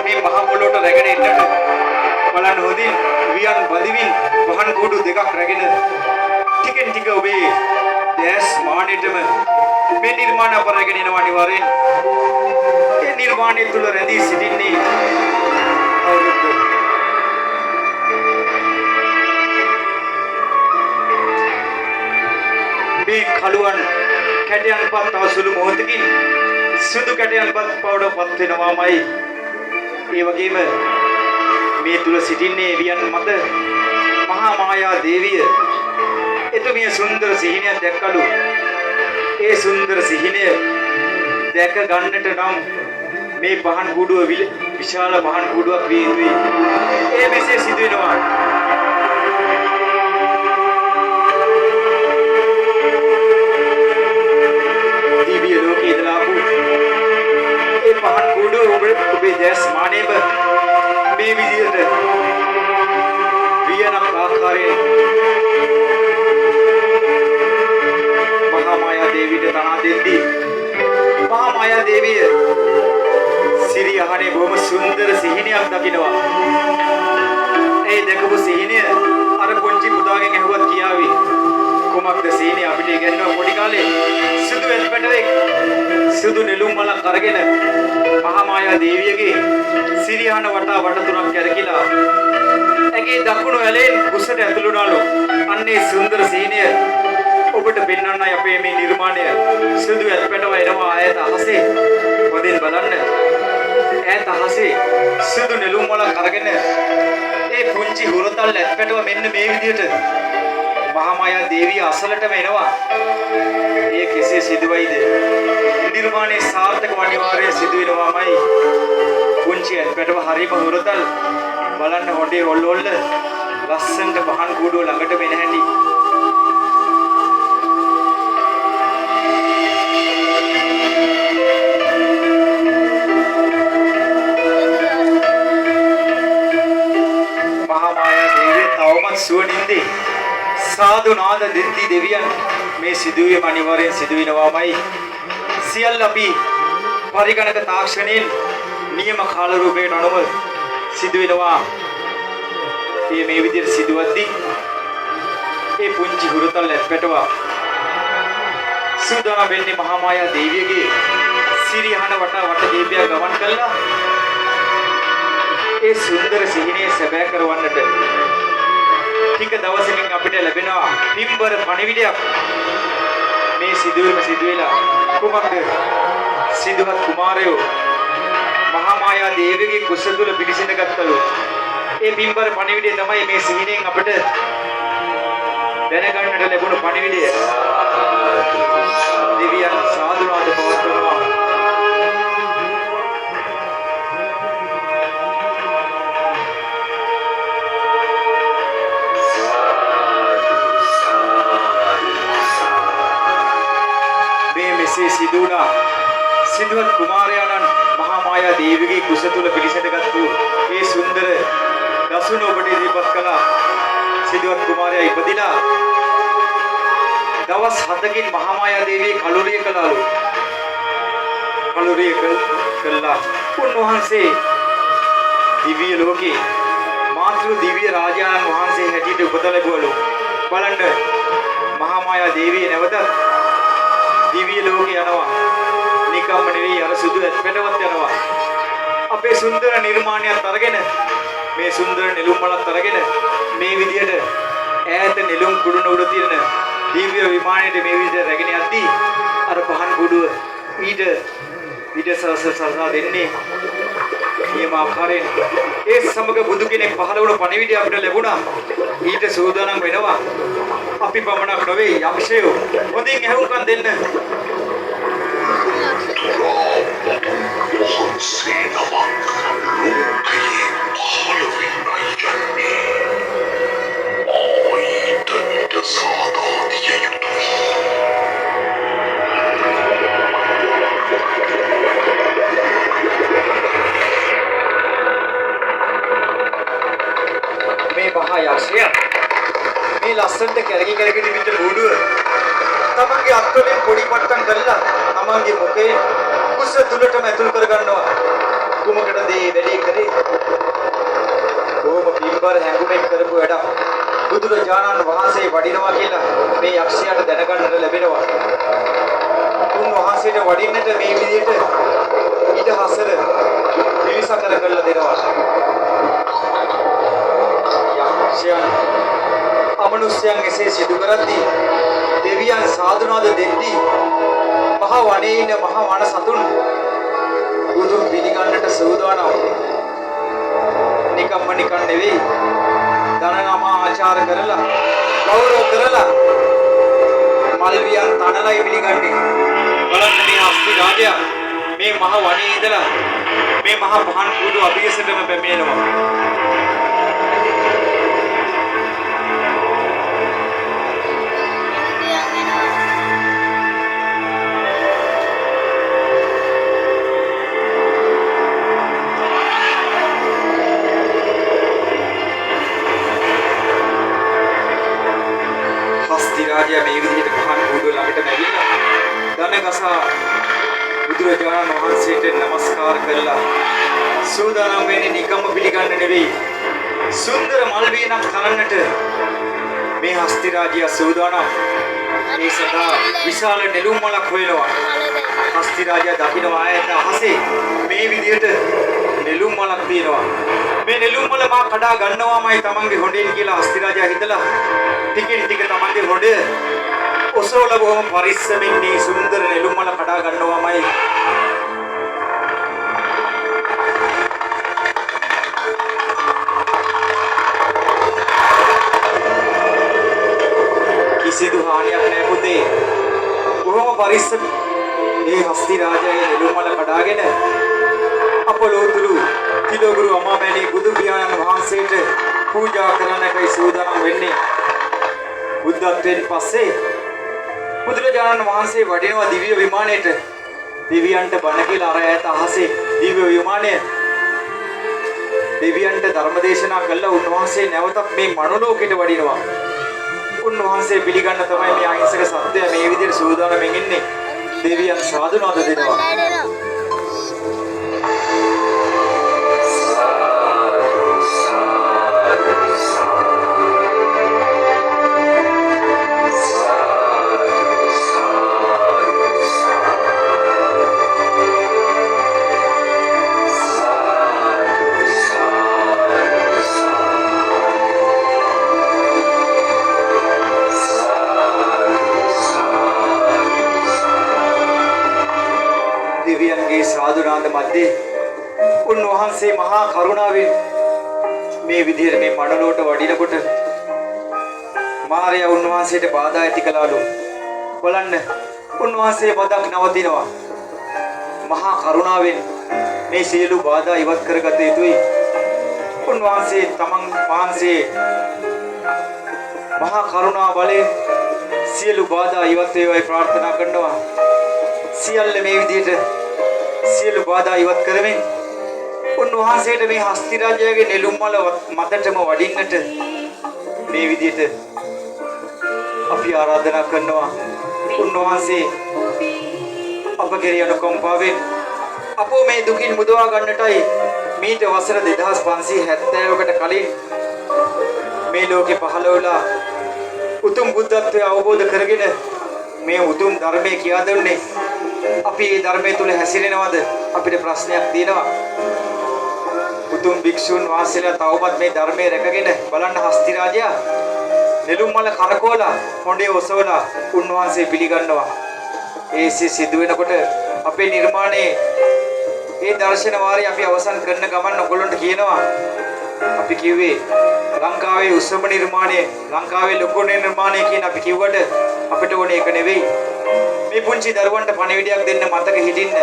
මේ මහ පොළොවට රැගෙන එන්නට බලන්න හොඳින් වියන් බදිමින් වහන් කූඩු දෙකක් රැගෙන ටිකෙන් ටික ඔබේ දැස් මානෙටම මේ නිර්මාණ අප රැගෙන එනවා අනිවාර්යෙන්. ඒ නිර්මාණය තුල රැඳී සිටින්නේ අවුරුදු මේ කලුවන් කැටයන්පත් තව සුළු මොහොතකින් සුදු කැටයන්පත් බවටපත් වෙනවාමයි. ඒ වගේම මේ තුල සිටින්නේ එවියන් මත මහා මායා දේවිය. එතුමිය සුන්දර සිහිනයක් දැක්කලු. ඒ සුන්දර සිහිනය දැක ගන්නට නම් මේ පහන් කුඩුව විශාල පහන් කුඩුවක් විය යුතුයි. ඒ මෙසේ සිදු වෙනවා. දිව්‍ය ලෝකයේ ඉඳලා ඒ පහන් කුඩුව ඔබේ දැස් මානෙම මේ විදිහට වියන ආකාරයෙන් මහා මායා දේවියට තනා දෙද්දී මහා මායා දේවිය සිරි අහනේ බොහොම සුන්දර සිහිනයක් දකිනවා. ඒ දැකපු සිහිනය අර පොන්චි පුතාගෙන් ඇහුවත් කියාවි. කොමක්ද සිහිනය අපිට ඉගෙනනවා පොඩි කාලේ. සුදු එල්පැටරෙක් සුදු නෙළුම් මලක් අරගෙන මහා මායා දේවියගේ සිරි අහන වටා වට තුනක් කැරකිලා ඇගේ දකුණු ඇලෙන් කුසට ඇතුළු වුණාලු. අන්නේ සුන්දර සිහිනය ඔබට පෙන්වන්නයි අපේ මේ නිර්මාණය. සුදු එල්පැටව එනවා ඈත අහසේ. හොඳින් බලන්න. ඈත අහසේ සුදු නෙළුම් මලක් අරගෙන ඒ පුංචි හුරතල් එල්පැටව මෙන්න මේ විදිහට මහා මායා දේවිය අසලටම එනවා. ඒ කෙසේ සිදුවයිද? නිර්මාණයේ සාර්ථක අනිවාර්යයෙන් සිදු වෙනවාමයි. පුංචි එල්පැටව හරිම හුරතල් බලන්න හොඩේ ඔල්ලොල්ල ලස්සනට පහන් කූඩුව ළඟට මෙන හැටි. මහා මායා දේවිය තවමත් සුවනින්දී සාදු නාද දෙද්දී දෙවියන් මේ සිදුවීම අනිවාර්යෙන් සිදු වෙනවාමයි. සියල්ල අපි පරිගණක තාක්ෂණයෙන් නියම කාල රූපයකට අනුව සිදු වෙනවා. මේ විදිහට සිදුවද්දී ඒ පුංචි හුරතල් ඇත්පැටව සූදානම් වෙන්නේ මහා මායා දේවියගේ සිරිහන වට දීපය ගමන් කළා. ඒ සුන්දර සිහිනය සැබෑ කරවන්නට ටික දවසකින් අපිට ලැබෙනවා පින්බර පණිවිඩයක්. මේ සිදුවීම සිදු වෙලා කුමක්ද? සිදුවත් කුමාරයෝ මහා මායා දේවියගේ කුස තුල පිළිසිඳ ගත්තලු. ඒ පින්බර පණිවිඩය තමයි මේ සිහිනෙන් අපිට දැනගන්නට ලැබුණු පණිවිඩය. දෙවියන් සාදුනාද පවත්වනවා. සිදුණා. සිදුවත් කුමාරයාණන් මහා මායා දේවියගේ කුස තුල පිළිසඳගත්තු ඒ සුන්දර දසුන ඔබට ඉදිරිපත් කළා. සිදුවත් කුමාරයා ඉපදිලා දවස් 7කින් මහා මායා දේවිය කලුරිය කළාලු. කලුරිය කළා. උන්වහන්සේ දිව්‍ය ලෝකේ මාතෘ දිව්‍ය රාජාණන් වහන්සේ හැටියට උපත ලැබුවලු. බලන්න මහා මායා දේවිය නැවත දිව්‍ය ලෝකේ යනවා. නිකම්ම නෙවෙයි අර සුදු ඇත්පැටවත් යනවා. අපේ සුන්දර නිර්මාණයක් අරගෙන මේ සුන්දර නෙළුම් මලක් අරගෙන මේ විදියට ඈත නෙළුම් කුඩුන උඩ තියෙන දිව්‍ය විමානයේ මේ විදියට රැගෙන යද්දී අර පහන් කුඩුව ඊට සරසරසා දෙන්නේ නියම ආකාරයෙන්. ඒ සමග බුදු කෙනෙක් පහළ වුණ පණිවිඩය අපිට ලැබුණා. ඊට සූදානම් වෙනවා. අපි පමණක් නොවේ යක්ෂයෝ. හොඳින් ඇහුම්කන් දෙන්න. මේ මහා යක්ෂය මේ ලස්සනට කැරකි විට බුඩුව තමන්ගේ අත්වලින් පොඩි පට්ටම් කරලා තමන්ගේ මුඛේ කුස තුලටම ඇතුල් කර ගන්නවා. කුමකටද මේ වැඩේ කරේ? බුදුරජාණන් වහන්සේ වඩිනවා කියලා මේ යක්ෂයාට දැනගන්නට ලැබෙනවා. උන්වහන්සේට වඩින්නට මේ විදිහට ඊට හසර පිළිසකර කරලා දෙනවා. යක්ෂයන් අමනුෂ්‍යයන් එසේ සිදු කරද්දී දෙවියන් සාදුනාද දෙද්දී මහ වනයේ ඉන්න මහ වන සතුන් බුදුන් පිළිගන්නට සූදානම්. නිකම්ම නිකන් නෙවෙයි. දනනම ආචාර කරලා ගෞරව කරලා මල්වියන් තනලයි පිළිගන්නේ. බලන්න මේ හස්ති රාජයා මේ මහ වනයේ ඉඳලා මේ මහ පහන් කුඩු අභියසටම පැමිණෙනවා. රාජයා මේ විදිහට පහන් කුඩු ළඟට නැගිලා දනගසා බුදුරජාණන් වහන්සේට නමස්කාර කරලා සූදානම් වෙන්නේ නිකම්ම පිළිගන්න නෙවෙයි. සුන්දර මල් වීණක් කරන්නට මේ හස්ති රාජයා සූදානම්. මේ සදා විශාල නෙළුම් මලක් හොයනවා. හස්ති රාජයා දකින්න ආයත අහසේ මේ විදිහට නෙළුම් මලක් තියෙනවා. මේ නෙළුම් මල මා කඩා ගන්නවාමයි තමන්ගේ හොඬෙන් කියලා හස්ති රාජයා හිතලා ටිකෙන් ටික තමන්ගේ හොඬ ඔසවලා බොහොම පරිස්සමින් මේ සුන්දර නෙළුම් මල කඩා ගන්නවාමයි. කිසිදු හානියක් නැහැ පුතේ. බොහොම පරිස්සම් මේ හස්ති රාජයා නෙළුම් මල කඩාගෙන අපලෝතුරු තිලෝගුරු අමාමෑණී බුදු පියාණන් වහන්සේට පූජා කරන්නටයි සූදානම් වෙන්නේ. බුද්ධත්වයෙන් පස්සේ බුදුරජාණන් වහන්සේ වඩිනවා දිව්‍ය විමානයේට. දෙවියන්ට බණ කියලා අර ඈත අහසේ දිව්‍ය විමානය දෙවියන්ට ධර්ම දේශනා කළා. උන්වහන්සේ නැවතත් මේ මනුලෝකෙට වඩිනවා. උන්වහන්සේ පිළිගන්න තමයි මේ අහිංසක සත්‍යය මේ විදිහට සූදානම්ෙන් ඉන්නේ. දෙවියන් සාදුනාද දෙනවා. සාදුනාද මැද්දේ උන්වහන්සේ මහා කරුණාවෙන් මේ විදිහට මේ මනලෝට වඩිනකොට මාර්යා උන්වහන්සේට බාධා ඇති කළාලු. බලන්න උන්වහන්සේ බදක් නවතිනවා. මහා කරුණාවෙන් මේ සියලු බාධා ඉවත් කරගත යුතුයි. උන්වහන්සේ තමන් වහන්සේ මහා කරුණා බලයෙන් සියලු බාධා ඉවත් වේවායි ප්‍රාර්ථනා කරනවා. සියල්ල මේ විදිහට සියලු බාධා ඉවත් කරමින් උන්වහන්සේට මේ හස්ති රාජයාගේ නෙළුම් මල මතටම වඩින්නට මේ විදිහට අපි ආරාධනා කරනවා. උන්වහන්සේ අප කෙරෙහි අනුකම්පාවෙන් අපෝ මේ දුකින් මුදවා ගන්නටයි මීට වසර 2570කට කලින් මේ ලෝකේ පහළ වුණා උතුම් බුද්ධත්වය අවබෝධ කරගෙන මේ උතුම් ධර්මයේ කියා දෙන්නේ. අපි මේ ධර්මයේ තුල හැසිරෙනවද? අපිට ප්‍රශ්නයක් තියෙනවා. උතුම් භික්ෂුන් වහන්සේලා තවමත් මේ ධර්මයේ රැකගෙන බලන්න හස්ති රාජයා නෙළුම් මල කරකවලා හොඬේ ඔසවලා උන්වහන්සේ පිළිගන්නවා. ඒ සිදු වෙනකොට අපේ නිර්මාණයේ මේ දර්ශන වාරය අපි අවසන් කරන ගමන් ඔයගොල්ලන්ට කියනවා අපි කිව්වේ ලංකාවේ උසම නිර්මාණය ලංකාවේ ලොකු නිර්මාණය කියන අපි කිව්වට අපිට ඕනේ ඒක නෙවෙයි. මේ පුංචි දරුවන්ට පණිවිඩයක් දෙන්න මතක හිටින්න.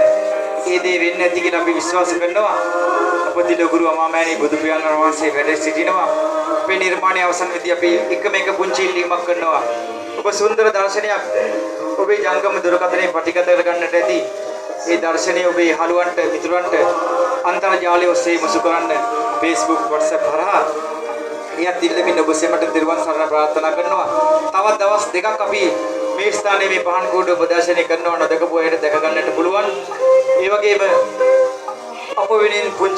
ඒ දේ වෙන්නේ නැති කියලා අපි විශ්වාස කරනවා. අපතිල ගුරු අමාමෑණී බුදු පියාණන් වහන්සේ වැඩ සිටිනවා. මේ නිර්මාණය අවසන් වෙද්දී අපි එකම එක පුංචි ඉල්ලීමක් කරනවා. ඔබ සුන්දර දර්ශනයක් ඔබේ ජංගම දුරකථනයේ පටිගත කරගන්නට ඇති. ඒ දර්ශනය ඔබේ යහළුවන්ට මිතුරන්ට අන්තර්ජාලය ඔස්සේ මුසු කරන්න Facebook WhatsApp හරහා එයත් ඉල්ලමින් ඔබ සෙමට දිරුවන් සරණ ප්‍රාර්ථනා කරනවා. තවත් දවස් දෙකක් අපි මේ ස්ථානයේ මේ පහන් කෝඩුව ප්‍රදර්ශනය කරනවා. නොදකපු අයට දැක ගන්නට පුළුවන්. ඒ වගේම අප වෙනින් පුංචි